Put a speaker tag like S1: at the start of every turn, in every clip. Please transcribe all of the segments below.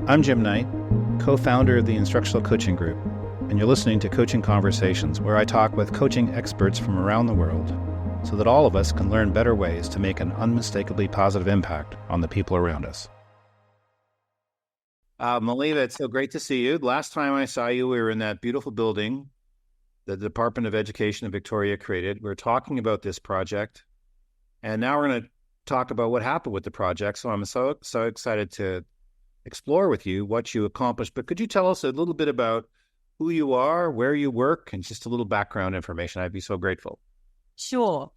S1: I'm Jim Knight, co-founder of the Instructional Coaching Group, and you're listening to Coaching Conversations, where I talk with coaching experts from around the world so that all of us can learn better ways to make an unmistakably positive impact on the people around us. Mileva, it's so great to see you. Last time I saw you, we were in that beautiful building the Department of Education in Victoria created. We were talking about this project, and now we're going to talk about what happened with the project. So I'm so excited to explore with you what you accomplished. But could you tell us a little bit about who you are, where you work, and just a little background information? I'd be so grateful.
S2: Sure.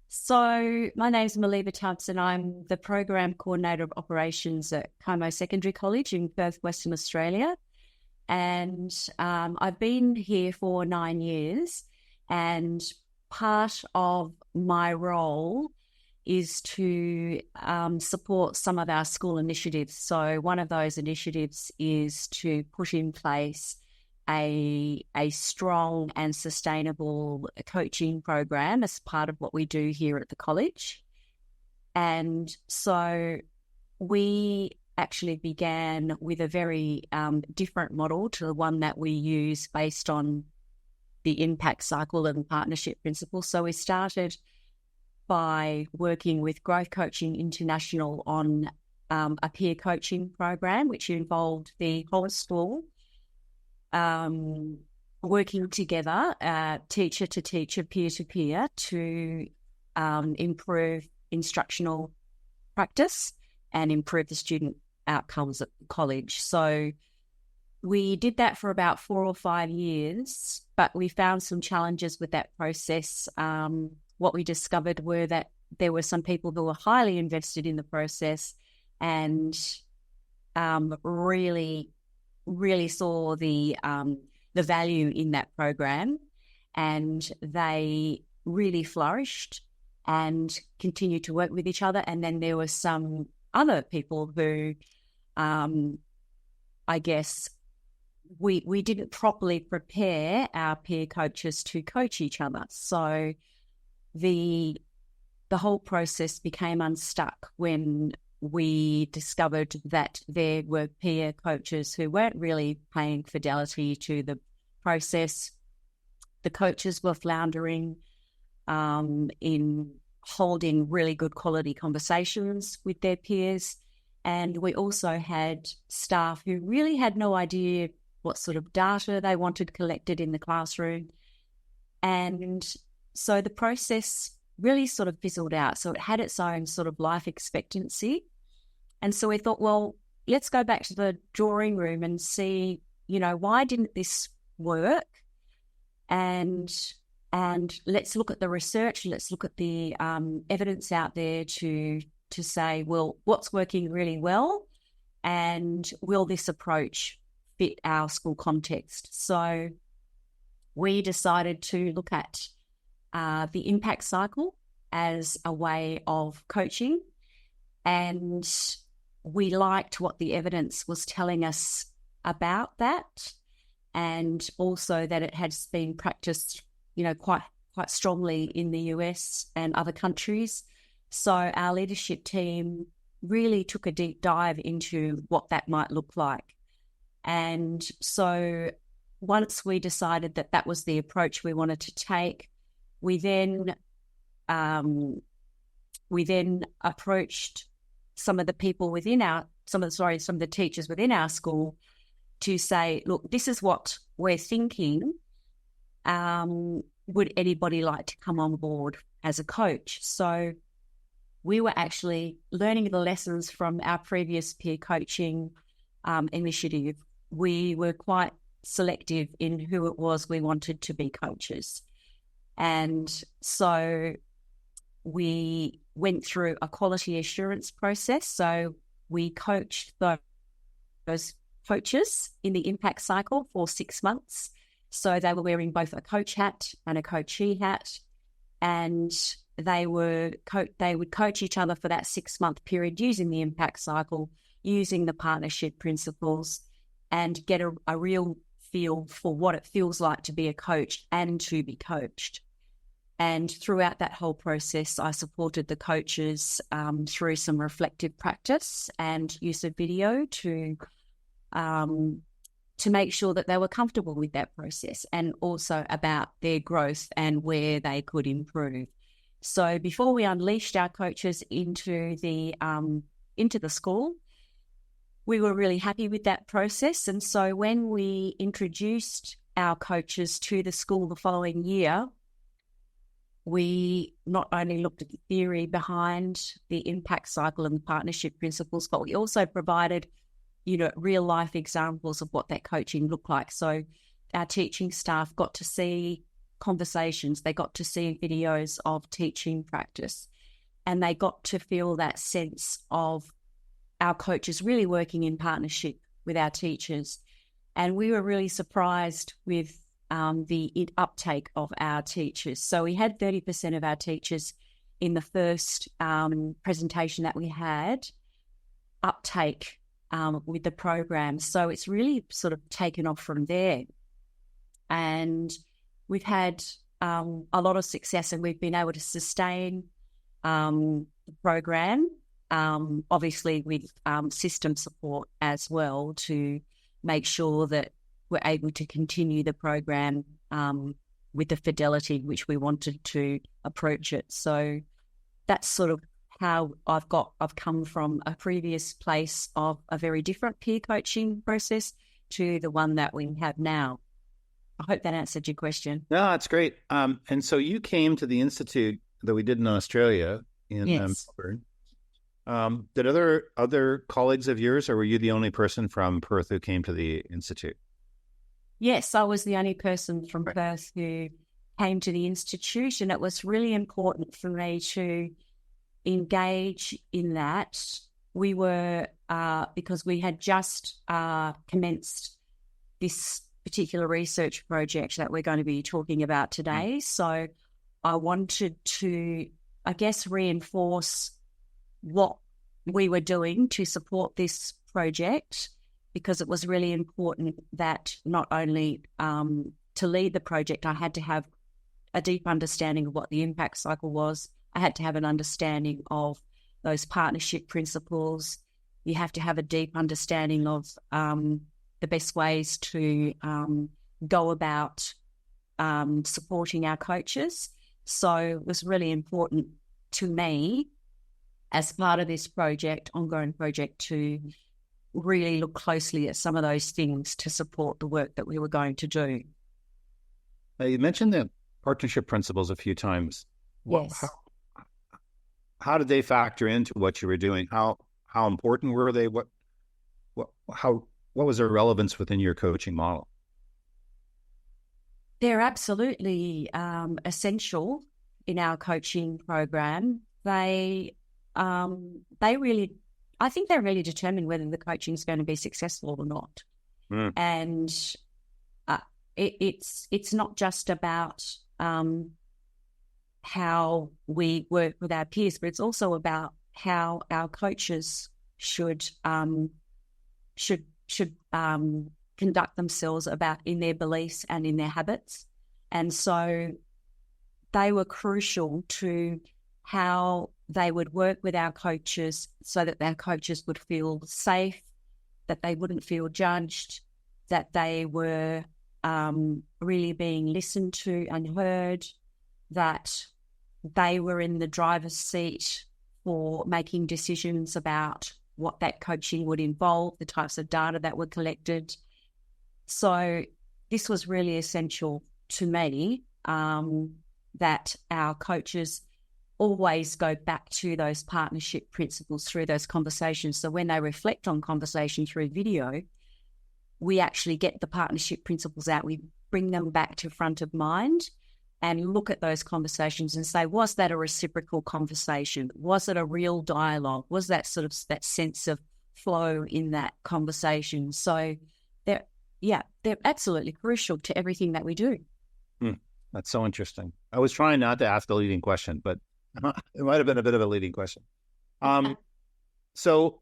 S2: So my name's Mileva Tubbs, and I'm the Program Coordinator of Operations at Como Secondary College in Perth, Western Australia. And I've been here for 9 years, and part of my role is to support some of our school initiatives. So one of those initiatives is to put in place a strong and sustainable coaching program as part of what we do here at the college. And so we actually began with a very different model to the one that we use based on the impact cycle and partnership principle. So we started by working with Growth Coaching International on a peer coaching program, which involved the whole school working together, teacher to teacher, peer to peer, to improve instructional practice and improve the student outcomes at the college. So we did that for about 4 or 5 years, but we found some challenges with that process. What we discovered were that there were some people who were highly invested in the process and really saw the value in that program, and they really flourished and continued to work with each other. And then there were some other people who, I guess, we didn't properly prepare our peer coaches to coach each other. So the whole process became unstuck when we discovered that there were peer coaches who weren't really paying fidelity to the process. The coaches were floundering in holding really good quality conversations with their peers. And we also had staff who really had no idea what sort of data they wanted collected in the classroom. And so the process really sort of fizzled out. So it had its own sort of life expectancy. And so we thought, well, let's go back to the drawing room and see, why didn't this work? And let's look at the research, let's look at the evidence out there to say, well, what's working really well, and will this approach fit our school context? So we decided to look at the impact cycle as a way of coaching, and we liked what the evidence was telling us about that, and also that it has been practiced, quite strongly in the US and other countries. So our leadership team really took a deep dive into what that might look like. And so once we decided that that was the approach we wanted to take, we then approached some of the people some of the teachers within our school to say, look, this is what we're thinking. Would anybody like to come on board as a coach? So we were actually learning the lessons from our previous peer coaching initiative. We were quite selective in who it was we wanted to be coaches. And so we went through a quality assurance process. So we coached those coaches in the impact cycle for 6 months. So they were wearing both a coach hat and a coachee hat, and they would coach each other for that 6-month period using the impact cycle, using the partnership principles, and get a real feel for what it feels like to be a coach and to be coached. And throughout that whole process, I supported the coaches through some reflective practice and use of video to to make sure that they were comfortable with that process, and also about their growth and where they could improve. So before we unleashed our coaches into the school, we were really happy with that process. And so when we introduced our coaches to the school the following year, we not only looked at the theory behind the impact cycle and the partnership principles, but we also provided, real life examples of what that coaching looked like. So our teaching staff got to see conversations, they got to see videos of teaching practice, and they got to feel that sense of our coaches really working in partnership with our teachers. And we were really surprised with the uptake of our teachers. So we had 30% of our teachers in the first presentation that we had uptake with the program. So it's really sort of taken off from there. And we've had a lot of success, and we've been able to sustain the program, obviously with system support as well, to make sure that we're able to continue the program with the fidelity which we wanted to approach it. So that's sort of how I've come from a previous place of a very different peer coaching process to the one that we have now. I hope that answered your question.
S1: No, that's great. And so you came to the institute that we did in Australia in Melbourne. Did other colleagues of yours, or were you the only person from Perth who came to the institute?
S2: Yes, I was the only person from Perth who came to the institute, and it was really important for me to engage in that. We were, because we had just commenced this particular research project that we're going to be talking about today. So I wanted to, I guess, reinforce what we were doing to support this project, because it was really important that not only to lead the project, I had to have a deep understanding of what the impact cycle was. I had to have an understanding of those partnership principles. You have to have a deep understanding of the best ways to go about supporting our coaches. So it was really important to me, as part of this project, ongoing project, to really look closely at some of those things to support the work that we were going to do.
S1: You mentioned the partnership principles a few times.
S2: Yes.
S1: How did they factor into what you were doing? How important were they? What was their relevance within your coaching model?
S2: They're absolutely essential in our coaching program. They really, I think they really determine whether the coaching is going to be successful or not. And it's not just about how we work with our peers, but it's also about how our coaches should conduct themselves about in their beliefs and in their habits. And so they were crucial to how they would work with our coaches so that our coaches would feel safe, that they wouldn't feel judged, that they were really being listened to and heard, that they were in the driver's seat for making decisions about what that coaching would involve, the types of data that were collected. So this was really essential to me, that our coaches always go back to those partnership principles through those conversations. So when they reflect on conversation through video, we actually get the partnership principles out. We bring them back to front of mind and look at those conversations and say, was that a reciprocal conversation? Was it a real dialogue? Was that sort of that sense of flow in that conversation? So they're absolutely crucial to everything that we do.
S1: That's so interesting. I was trying not to ask a leading question, but it might have been a bit of a leading question. So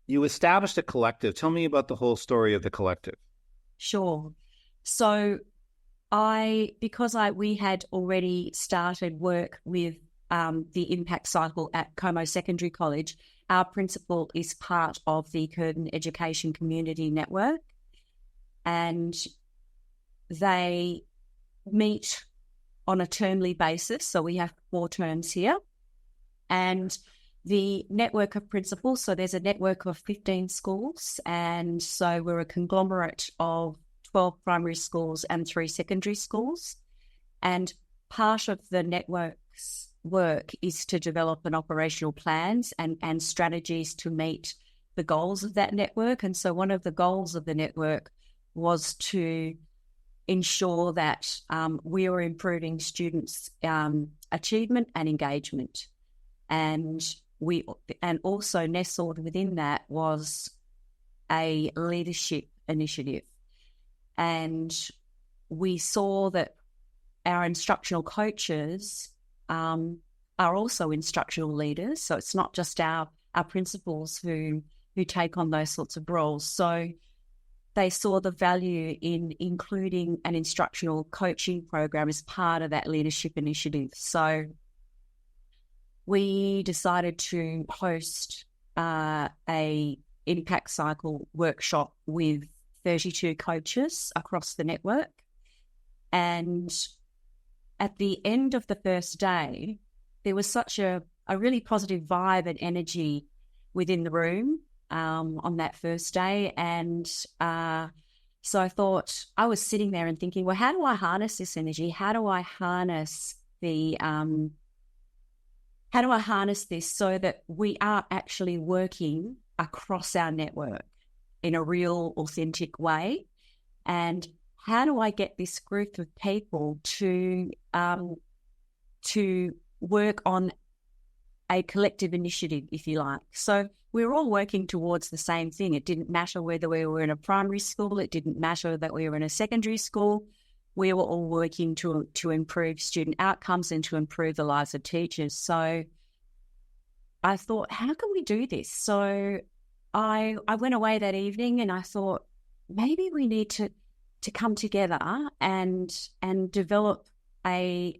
S1: you established a collective. Tell me about the whole story of the collective.
S2: Sure. So we had already started work with the impact cycle at Como Secondary College, our principal is part of the Curtin Education Community Network, and they meet on a termly basis. So we have 4 terms here. And the network of principals, so there's a network of 15 schools, and so we're a conglomerate of 12 primary schools and 3 secondary schools. And part of the network's work is to develop an operational plans and strategies to meet the goals of that network. And so one of the goals of the network was to ensure that we were improving students' achievement and engagement. And also nestled within that was a leadership initiative. And we saw that our instructional coaches are also instructional leaders. So it's not just our principals who take on those sorts of roles. So they saw the value in including an instructional coaching program as part of that leadership initiative. So we decided to host a impact cycle workshop with 32 coaches across the network. And at the end of the first day, there was such a really positive vibe and energy within the room on that first day. And so I thought, I was sitting there and thinking, well, how do I harness this energy? How do I harness this so that we are actually working across our network in a real, authentic way? And how do I get this group of people to work on a collective initiative, if you like? So we were all working towards the same thing. It didn't matter whether we were in a primary school. It didn't matter that we were in a secondary school. We were all working to improve student outcomes and to improve the lives of teachers. So I thought, how can we do this? So I went away that evening and I thought, maybe we need to come together and develop a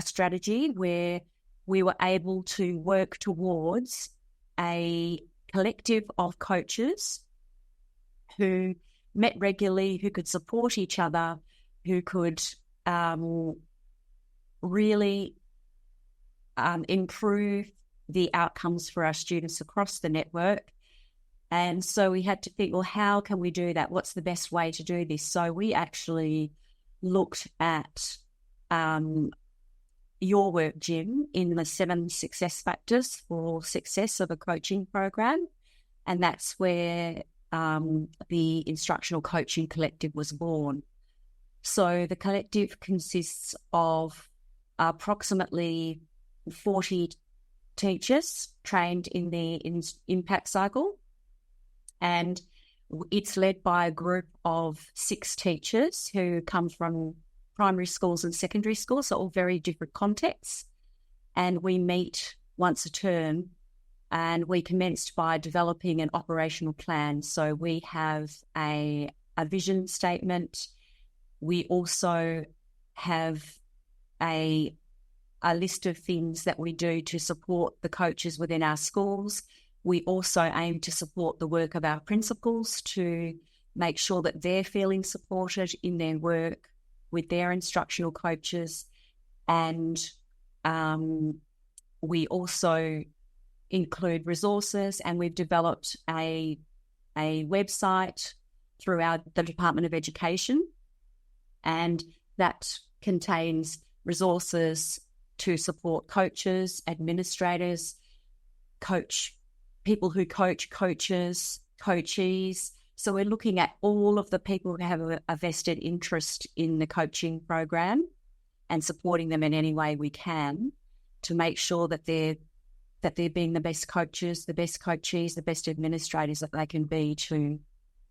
S2: strategy where we were able to work towards a collective of coaches who met regularly, who could support each other, who could really improve the outcomes for our students across the network. And so we had to think, well, how can we do that? What's the best way to do this? So we actually looked at your work, Jim, in the 7 success factors for success of a coaching program. And that's where the Instructional Coaching Collective was born. So the collective consists of approximately 40 teachers trained in the impact cycle. And it's led by a group of 6 teachers who come from primary schools and secondary schools, so all very different contexts. And we meet once a term, and we commenced by developing an operational plan. So we have a vision statement. We also have a list of things that we do to support the coaches within our schools. We also aim to support the work of our principals to make sure that they're feeling supported in their work with their instructional coaches. And we also include resources, and we've developed a website throughout the Department of Education, and that contains resources to support coaches, administrators, people who coach coaches, coachees. So we're looking at all of the people who have a vested interest in the coaching program and supporting them in any way we can to make sure that they're being the best coaches, the best coachees, the best administrators that they can be to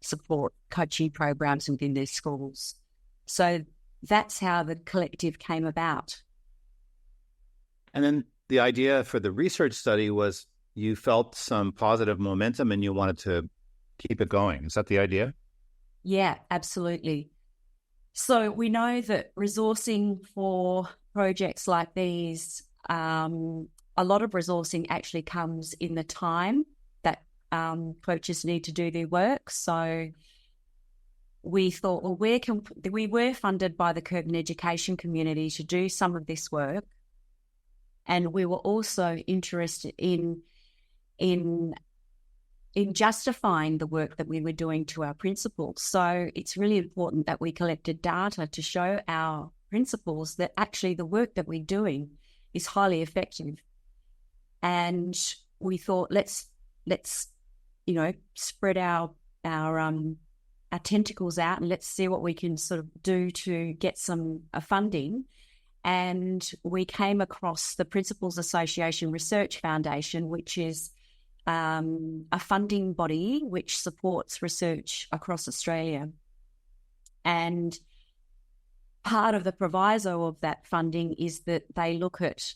S2: support coaching programs within their schools. So that's how the collective came about.
S1: And then the idea for the research study was you felt some positive momentum and you wanted to keep it going. Is that the idea?
S2: Yeah, absolutely. So we know that resourcing for projects like these a lot of resourcing actually comes in the time that coaches need to do their work. So we thought, well, we were funded by the Curtin education community to do some of this work, and we were also interested in justifying the work that we were doing to our principals. So it's really important that we collected data to show our principals that actually the work that we're doing is highly effective. And we thought, let's spread our tentacles out, and let's see what we can sort of do to get some funding. And we came across the Principals Association Research Foundation, which is a funding body which supports research across Australia. And part of the proviso of that funding is that they look at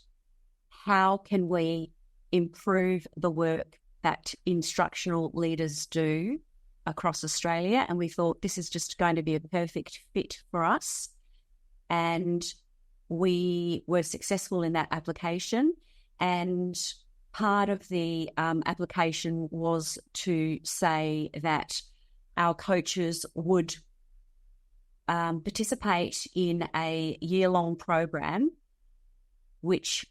S2: how can we improve the work that instructional leaders do across Australia. And we thought this is just going to be a perfect fit for us. And we were successful in that application. And part of the application was to say that our coaches would participate in a year-long program, which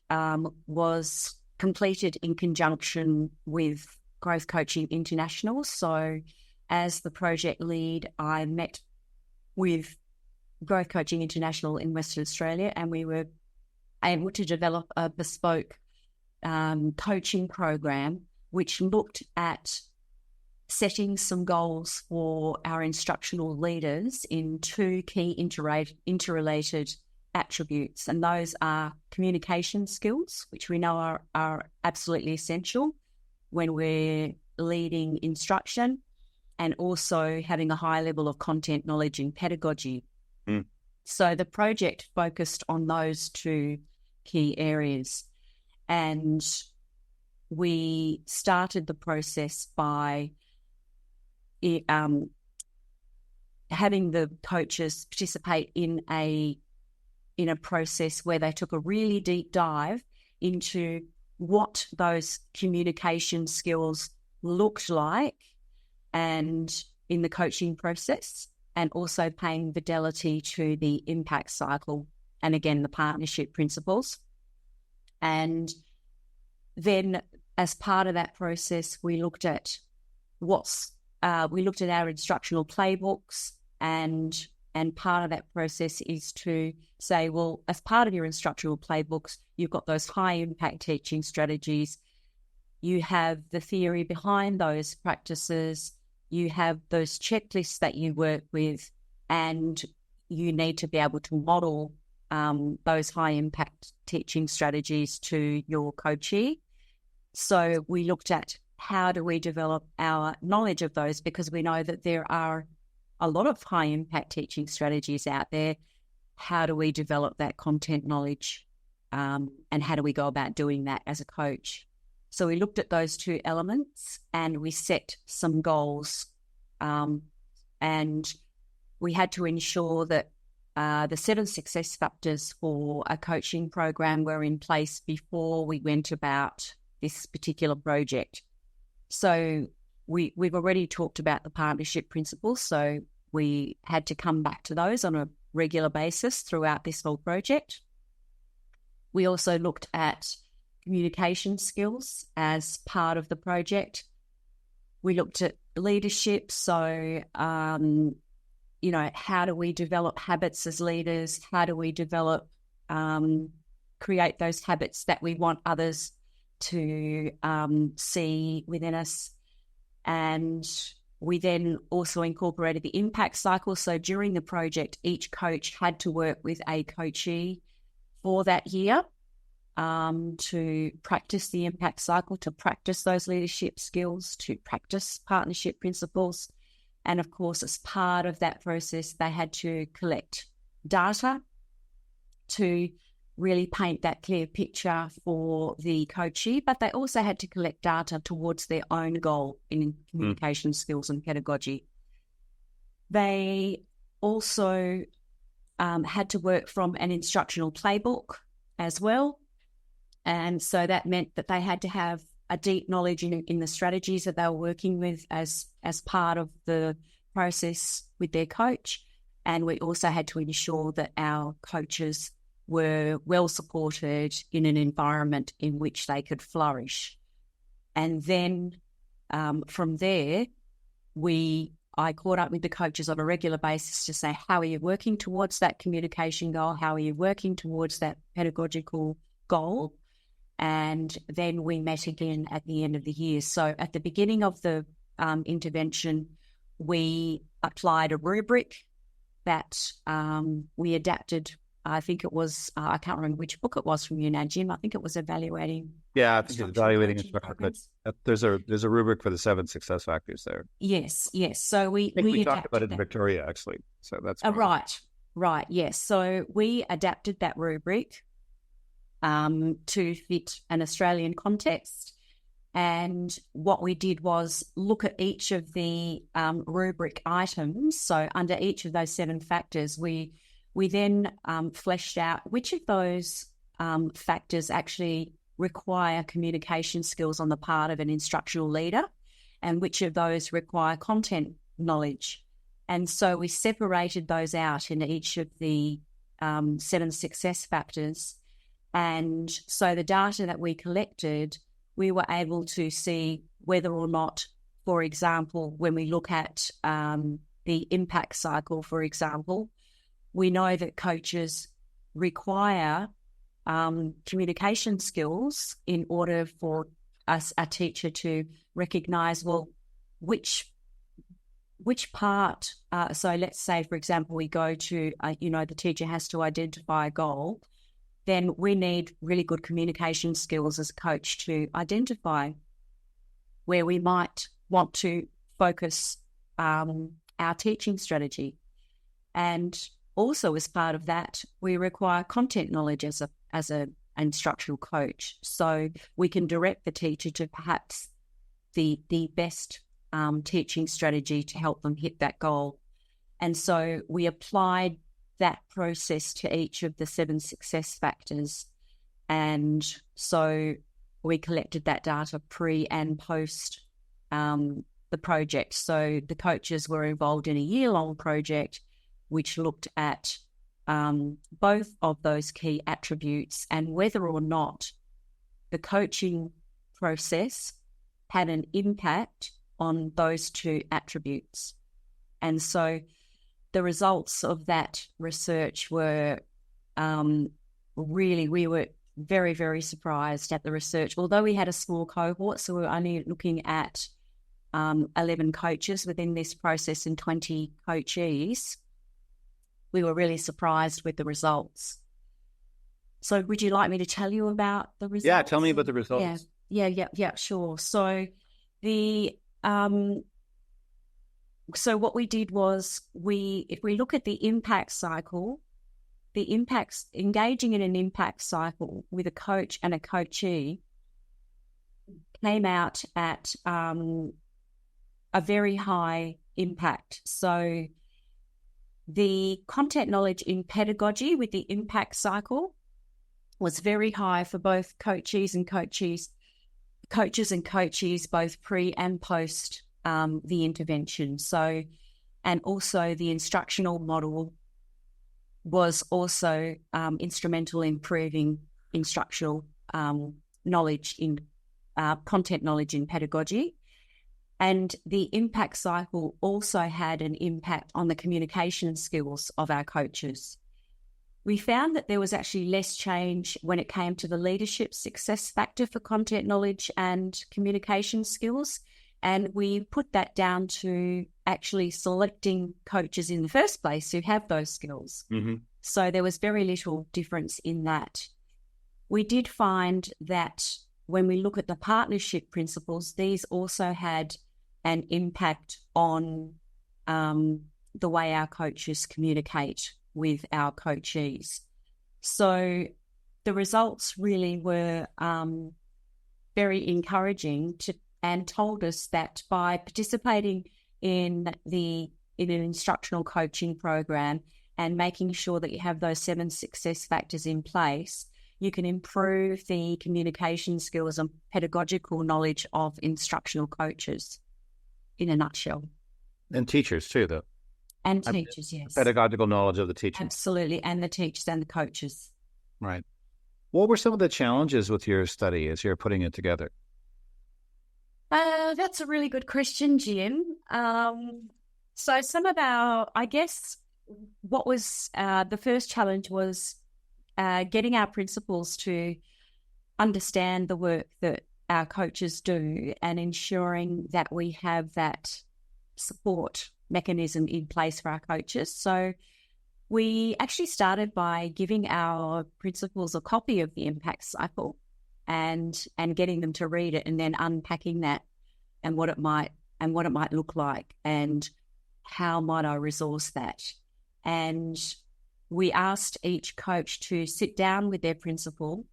S2: was completed in conjunction with Growth Coaching International. So as the project lead, I met with Growth Coaching International in Western Australia, and we were able to develop a bespoke coaching program which looked at setting some goals for our instructional leaders in two key interrelated attributes, and those are communication skills, which we know are absolutely essential when we're leading instruction, and also having a high level of content knowledge and pedagogy. So the project focused on those two key areas, and we started the process by having the coaches participate in a process where they took a really deep dive into what those communication skills looked like and in the coaching process, and also paying fidelity to the impact cycle and, again, the partnership principles. And then as part of that process, we looked at our instructional playbooks, and part of that process is to say, well, as part of your instructional playbooks, you've got those high impact teaching strategies, you have the theory behind those practices, you have those checklists that you work with, and you need to be able to model those high impact teaching strategies to your coachee. So we looked at how do we develop our knowledge of those, because we know that there are a lot of high impact teaching strategies out there. How do we develop that content knowledge, and how do we go about doing that as a coach? So we looked at those two elements and we set some goals, and we had to ensure that the 7 success factors for a coaching program were in place before we went about this particular project. So we've already talked about the partnership principles, so we had to come back to those on a regular basis throughout this whole project. We also looked at communication skills as part of the project. We looked at leadership, so how do we develop habits as leaders? How do we develop, create those habits that we want others to see within us? And we then also incorporated the impact cycle. So during the project, each coach had to work with a coachee for that year to practice the impact cycle, to practice those leadership skills, to practice partnership principles. And of course, as part of that process, they had to collect data to really paint that clear picture for the coachee, but they also had to collect data towards their own goal in communication skills and pedagogy. They also had to work from an instructional playbook as well. And so that meant that they had to have a deep knowledge in the strategies that they were working with as part of the process with their coach. And we also had to ensure that our coaches were well supported in an environment in which they could flourish. And then from there, I caught up with the coaches on a regular basis to say, how are you working towards that communication goal? How are you working towards that pedagogical goal? And then we met again at the end of the year. So at the beginning of the intervention, we applied a rubric that we adapted. I think it was, I can't remember which book it was from you now, Jim. I think it was Evaluating.
S1: Yeah, I think it's Evaluating Instructional. There's a rubric for the 7 success factors there.
S2: Yes. So we
S1: talked about it in Victoria, actually. So that's
S2: right. Yes. So we adapted that rubric to fit an Australian context. And what we did was look at each of the rubric items. So under each of those 7 factors, we then fleshed out which of those factors actually require communication skills on the part of an instructional leader and which of those require content knowledge. And so we separated those out in each of the 7 success factors. And so the data that we collected, we were able to see whether or not, for example, when we look at the impact cycle, for example, we know that coaches require communication skills in order for a teacher to recognise, well, which part, so let's say, for example, we go to, the teacher has to identify a goal, then we need really good communication skills as a coach to identify where we might want to focus our teaching strategy. And also as part of that, we require content knowledge as an instructional coach. So we can direct the teacher to perhaps the best teaching strategy to help them hit that goal. And so we applied that process to each of the 7 success factors. And so we collected that data pre and post the project. So the coaches were involved in a year-long project which looked at both of those key attributes and whether or not the coaching process had an impact on those 2 attributes. And so the results of that research were we were very, very surprised at the research. Although we had a small cohort, so we were only looking at 11 coaches within this process and 20 coachees, we were really surprised with the results. So would you like me to tell you about the results?
S1: Yeah, tell me about the results.
S2: Yeah, sure. So so what we did was if we look at the impact cycle, the impacts, engaging in an impact cycle with a coach and a coachee came out at a very high impact. So the content knowledge in pedagogy with the impact cycle was very high for both coaches and coachees, both pre and post the intervention. So, and also the instructional model was also instrumental in improving instructional knowledge in content knowledge in pedagogy. And the impact cycle also had an impact on the communication skills of our coaches. We found that there was actually less change when it came to the leadership success factor for content knowledge and communication skills. And we put that down to actually selecting coaches in the first place who have those skills. Mm-hmm. So there was very little difference in that. We did find that when we look at the partnership principles, these also had an impact on the way our coaches communicate with our coachees. So the results really were very encouraging and told us that by participating in an instructional coaching program and making sure that you have those 7 success factors in place, you can improve the communication skills and pedagogical knowledge of instructional coaches in a nutshell.
S1: And teachers too, though.
S2: And teachers, yes.
S1: Pedagogical knowledge of the teachers.
S2: Absolutely, and the teachers and the coaches.
S1: Right. What were some of the challenges with your study as you're putting it together?
S2: That's a really good question, Jim. So some of I guess, what was the first challenge was getting our principals to understand the work that our coaches do and ensuring that we have that support mechanism in place for our coaches. So we actually started by giving our principals a copy of the impact cycle and getting them to read it, and then unpacking that and what it might look like and how might I resource that. And we asked each coach to sit down with their principal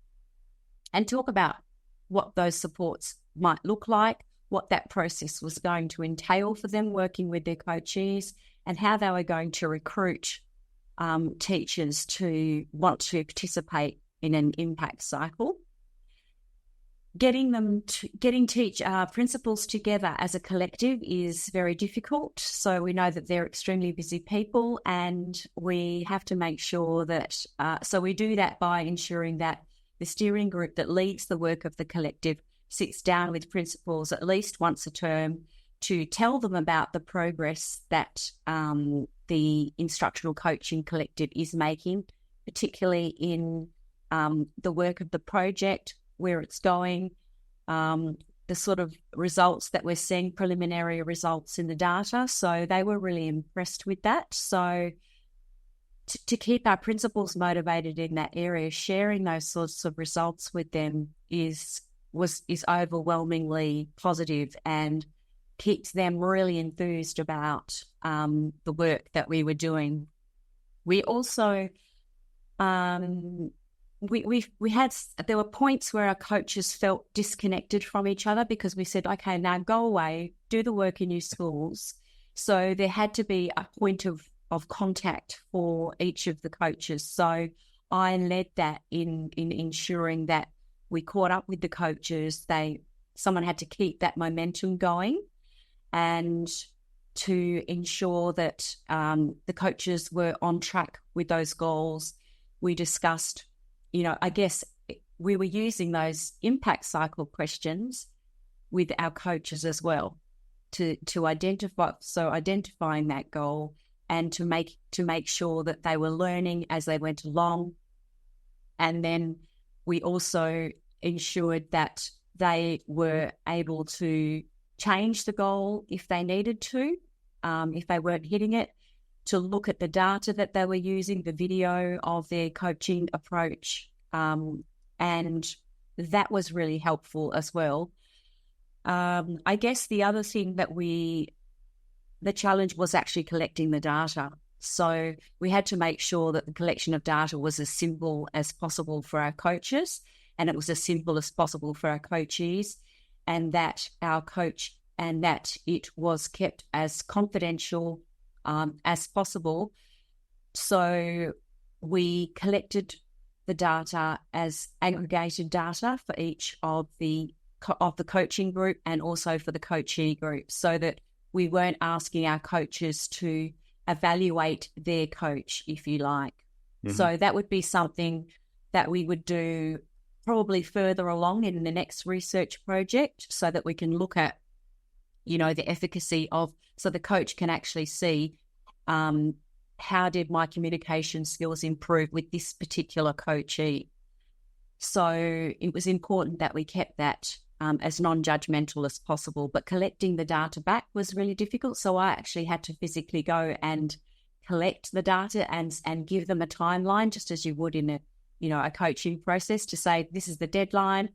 S2: and talk about what those supports might look like, what that process was going to entail for them working with their coachees, and how they were going to recruit teachers to want to participate in an impact cycle. Getting principals together as a collective is very difficult. So we know that they're extremely busy people, and we have to make sure that, so we do that by ensuring that the steering group that leads the work of the collective sits down with principals at least once a term to tell them about the progress that the Instructional Coaching Collective is making, particularly in the work of the project, where it's going, the sort of results that we're seeing, preliminary results in the data. So they were really impressed with that. So to keep our principals motivated in that area, sharing those sorts of results with them is overwhelmingly positive and keeps them really enthused about the work that we were doing. We also there were points where our coaches felt disconnected from each other because we said, okay, now go away, do the work in your schools. So there had to be a point of contact for each of the coaches. So I led that in ensuring that we caught up with the coaches. Someone had to keep that momentum going, and to ensure that the coaches were on track with those goals. We discussed, I guess we were using those impact cycle questions with our coaches as well to identifying that goal and to make sure that they were learning as they went along. And then we also ensured that they were able to change the goal if they needed to, if they weren't hitting it, to look at the data that they were using, the video of their coaching approach. And that was really helpful as well. I guess the other thing the challenge was actually collecting the data. So we had to make sure that the collection of data was as simple as possible for our coaches, and it was as simple as possible for our coachees, and that it was kept as confidential as possible. So we collected the data as aggregated data for each of the coaching group and also for the coachee group, so that we weren't asking our coaches to evaluate their coach, if you like. Mm-hmm. So that would be something that we would do probably further along in the next research project, so that we can look at, the efficacy so the coach can actually see how did my communication skills improve with this particular coachee. So it was important that we kept that as non-judgmental as possible, but collecting the data back was really difficult. So I actually had to physically go and collect the data and give them a timeline, just as you would in a coaching process, to say, this is the deadline.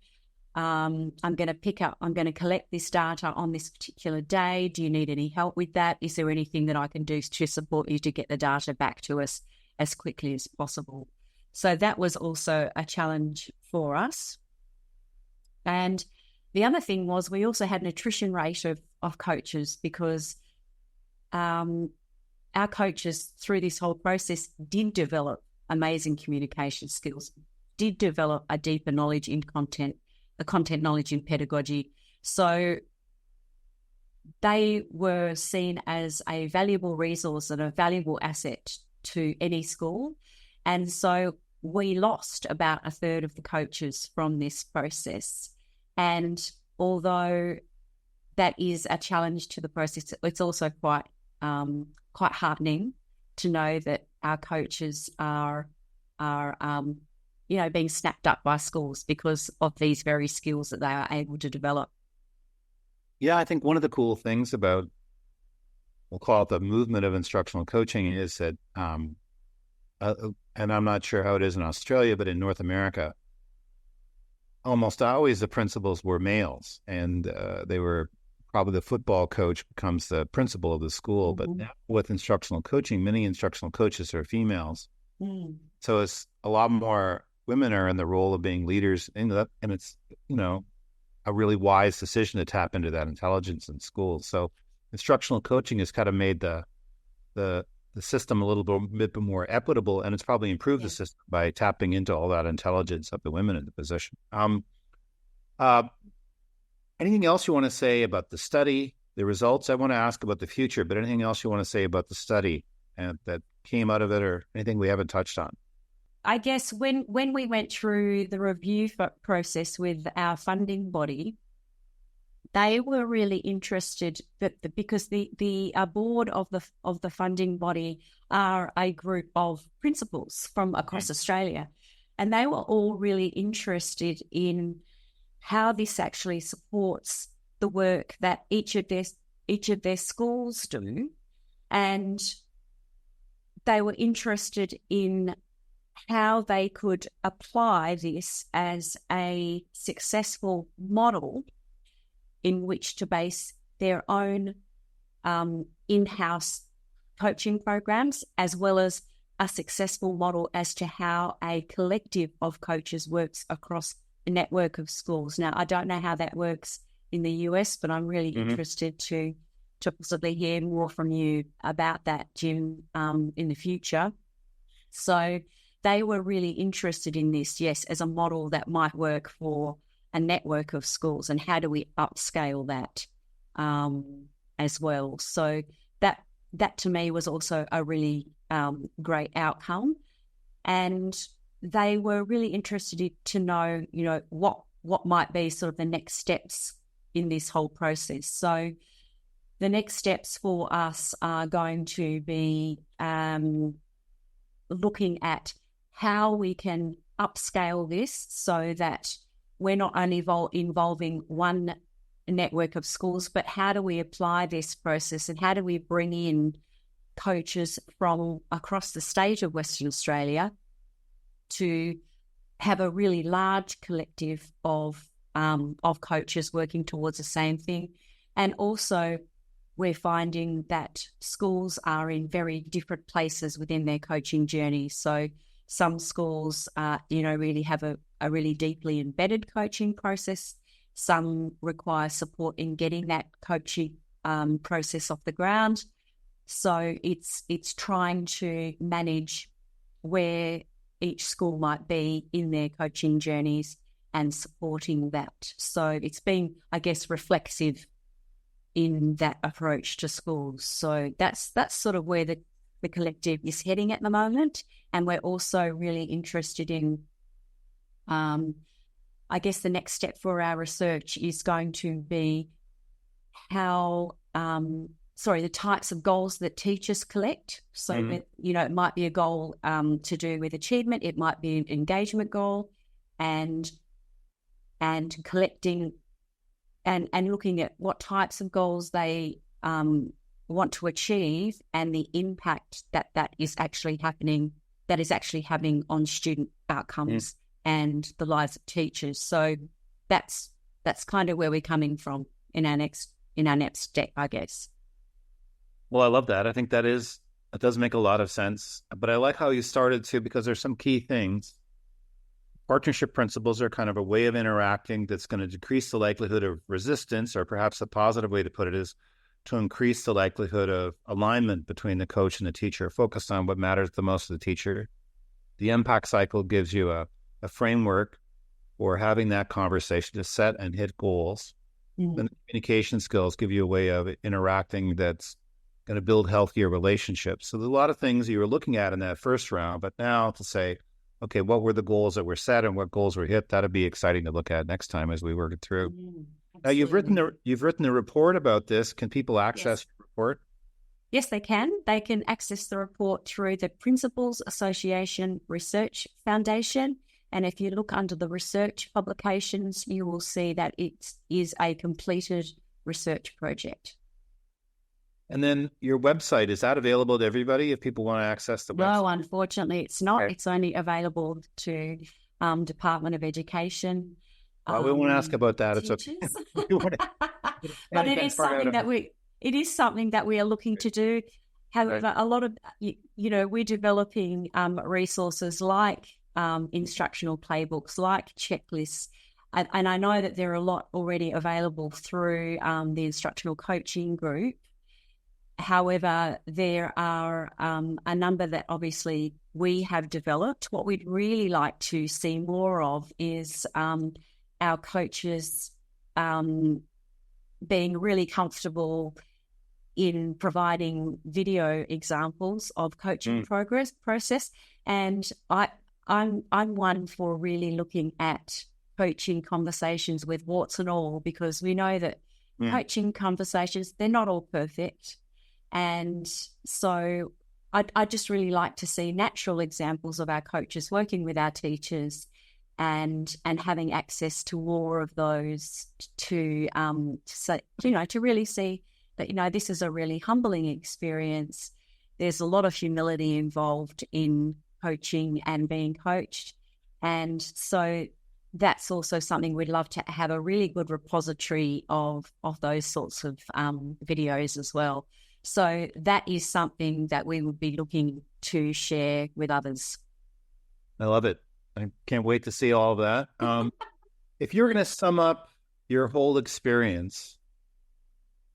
S2: I'm going to collect this data on this particular day. Do you need any help with that? Is there anything that I can do to support you to get the data back to us as quickly as possible? So that was also a challenge for us. And the other thing was we also had an attrition rate of coaches, because our coaches through this whole process did develop amazing communication skills. did develop a deeper knowledge in content, a content knowledge in pedagogy. So they were seen as a valuable resource and a valuable asset to any school. And so we lost about a third of the coaches from this process. And although that is a challenge to the process, it's also quite heartening to know that our coaches are being snapped up by schools because of these very skills that they are able to develop.
S1: Yeah, I think one of the cool things about, we'll call it the movement of instructional coaching, is that, and I'm not sure how it is in Australia, but in North America, almost always the principals were males, and they were probably the football coach becomes the principal of the school. But now with instructional coaching, many instructional coaches are females. So it's a lot more women are in the role of being leaders in that, and it's, a really wise decision to tap into that intelligence in schools. So instructional coaching has kind of made the system a little bit more equitable, and it's probably improved the system by tapping into all that intelligence of the women in the position. Anything else you want to say about the study, the results? I want to ask about the future, but anything else you want to say about the study and that came out of it, or anything we haven't touched on?
S2: I guess when we went through the review process with our funding body, they were really interested because the board of the funding body are a group of principals from across Australia, and they were all really interested in how this actually supports the work that each of their schools do, and they were interested in how they could apply this as a successful model in which to base their own in-house coaching programs, as well as a successful model as to how a collective of coaches works across a network of schools. Now, I don't know how that works in the US, but I'm really interested to possibly hear more from you about that, Jim, in the future. So they were really interested in this, yes, as a model that might work for a network of schools, and how do we upscale that as well. So that to me was also a really great outcome, and they were really interested to know, what might be sort of the next steps in this whole process. So the next steps for us are going to be looking at how we can upscale this so that we're not only involving one network of schools, but how do we apply this process, and how do we bring in coaches from across the state of Western Australia to have a really large collective of coaches working towards the same thing. And also, we're finding that schools are in very different places within their coaching journey. So some schools, really have a really deeply embedded coaching process. Some require support in getting that coaching process off the ground. So it's trying to manage where each school might be in their coaching journeys and supporting that. So it's been, I guess, reflexive in that approach to schools. So that's sort of where the collective is heading at the moment. And we're also really interested in, I guess the next step for our research is going to be the types of goals that teachers collect. So that, it might be a goal to do with achievement, it might be an engagement goal, and collecting and looking at what types of goals they want to achieve, and the impact that is actually having on student outcomes and the lives of teachers. So that's kind of where we're coming from in our next step, I guess.
S1: Well, I love that. I think that does make a lot of sense. But I like how you started too, because there's some key things. Partnership principles are kind of a way of interacting that's going to decrease the likelihood of resistance, or perhaps a positive way to put it is to increase the likelihood of alignment between the coach and the teacher, focused on what matters the most to the teacher. The impact cycle gives you a a framework for having that conversation to set and hit goals. And the communication skills give you a way of interacting that's going to build healthier relationships. So there's a lot of things you were looking at in that first round, but now to say, okay, what were the goals that were set and what goals were hit? That'd be exciting to look at next time as we work it through. Now you've written a report about this. Can people access the report?
S2: Yes, they can. They can access the report through the Principals Association Research Foundation. And if you look under the research publications, you will see that it is a completed research project.
S1: And then your website, is that available to everybody if people want to access the website?
S2: No, unfortunately, it's not. Okay. It's only available to Department of Education.
S1: Well, we won't ask about that. Teachers. It's okay.
S2: But it is something that we are looking to do. However, a lot of, we're developing resources like instructional playbooks, like checklists. And I know that there are a lot already available through the instructional coaching group. However, there are a number that obviously we have developed. What we'd really like to see more of is our coaches being really comfortable in providing video examples of coaching process. And I'm one for really looking at coaching conversations with warts and all, because we know that coaching conversations, they're not all perfect. And so I'd just really like to see natural examples of our coaches working with our teachers and having access to more of those to really see that, this is a really humbling experience. There's a lot of humility involved in coaching and being coached. And so that's also something we'd love to have a really good repository of those sorts of videos as well. So that is something that we would be looking to share with others.
S1: I love it. I can't wait to see all of that. If you're going to sum up your whole experience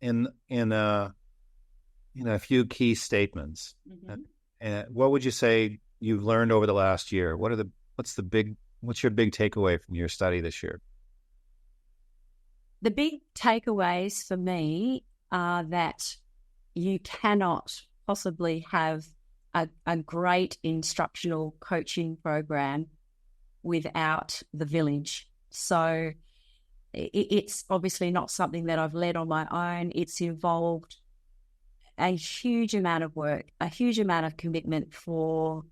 S1: in a few key statements, what would you say you've learned over the last year? What's your big takeaway from your study this year?
S2: The big takeaways for me are that you cannot possibly have a great instructional coaching program without the village. So it's obviously not something that I've led on my own. It's involved a huge amount of work, a huge amount of commitment for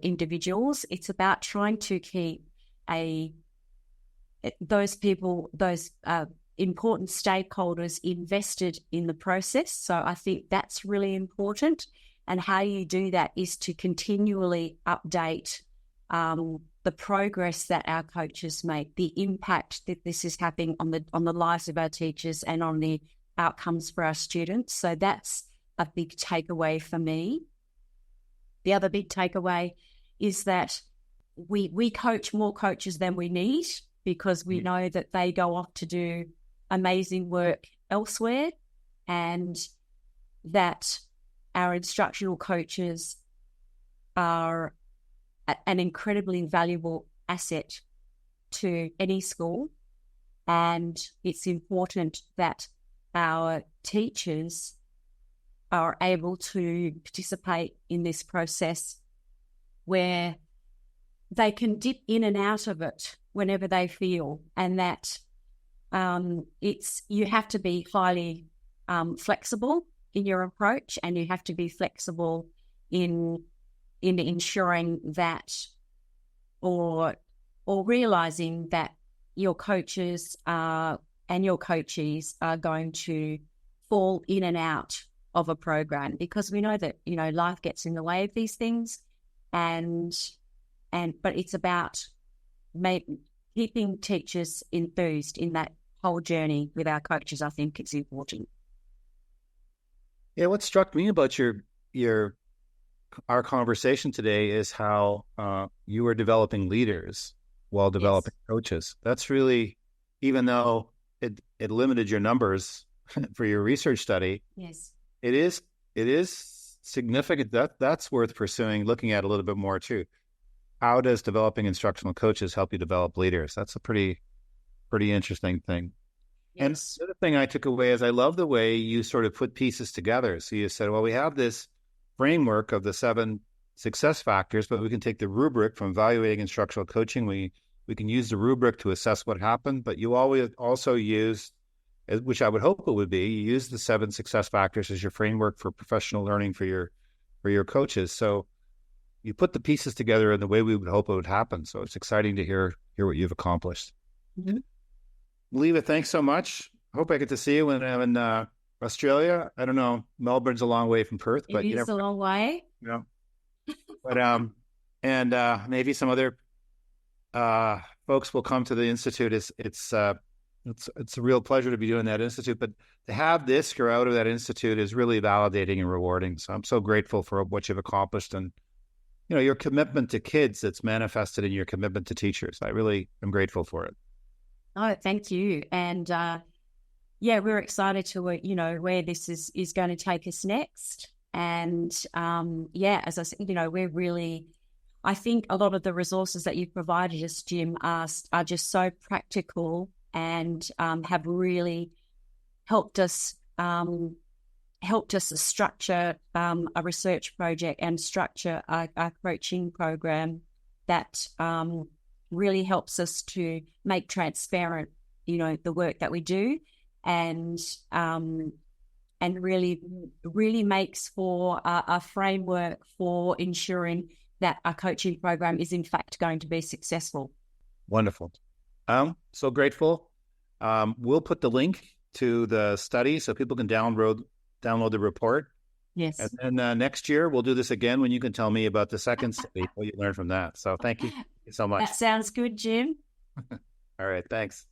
S2: individuals. It's about trying to keep those important stakeholders invested in the process. So I think that's really important. And how you do that is to continually update the progress that our coaches make, the impact that this is having on the lives of our teachers and on the outcomes for our students. So that's a big takeaway for me. The other big takeaway is that we coach more coaches than we need, because we know that they go off to do amazing work elsewhere, and that our instructional coaches are an incredibly valuable asset to any school. And it's important that our teachers are able to participate in this process where they can dip in and out of it whenever they feel, and that you have to be highly flexible in your approach, and you have to be flexible in ensuring that, or realizing that your coaches and your coachees are going to fall in and out of a program, because we know that life gets in the way of these things, but it's about keeping teachers enthused in that whole journey with our coaches. I think it's important.
S1: Yeah, what struck me about our conversation today is how you are developing leaders while developing coaches. That's really, even though it limited your numbers for your research study,
S2: yes,
S1: it is significant. That's worth pursuing, looking at a little bit more too. how does developing instructional coaches help you develop leaders? That's a pretty interesting thing. And
S2: Yes.
S1: the other thing I took away is I love the way you sort of put pieces together. So you said, well, we have this framework of the 7 success factors, but we can take the rubric from evaluating instructional coaching. We can use the rubric to assess what happened, but you always also use, which I would hope it would be, you use the 7 success factors as your framework for professional learning for your coaches. So you put the pieces together in the way we would hope it would happen. So it's exciting to hear what you've accomplished.
S2: Mm-hmm.
S1: Mileva, thanks so much. Hope I get to see you when I'm in Australia. I don't know. Melbourne's a long way from Perth, but
S2: It is a long way.
S1: You know. But and maybe some other folks will come to the institute. It's a real pleasure to be doing that institute. But to have this grow out of that institute is really validating and rewarding. So I'm so grateful for what you've accomplished and your commitment to kids that's manifested in your commitment to teachers. I really am grateful for it.
S2: Oh, thank you. And we're excited to where this is going to take us next. And as I said, we're really, I think a lot of the resources that you've provided us, Jim, are just so practical and have really helped us structure a research project and structure a coaching program that really helps us to make transparent, the work that we do, and really makes for a framework for ensuring that our coaching program is in fact going to be successful.
S1: Wonderful. So grateful. We'll put the link to the study so people can download the report.
S2: Yes.
S1: And then next year we'll do this again when you can tell me about the second study, what you learned from that. So thank you so much.
S2: That sounds good, Jim.
S1: All right. Thanks.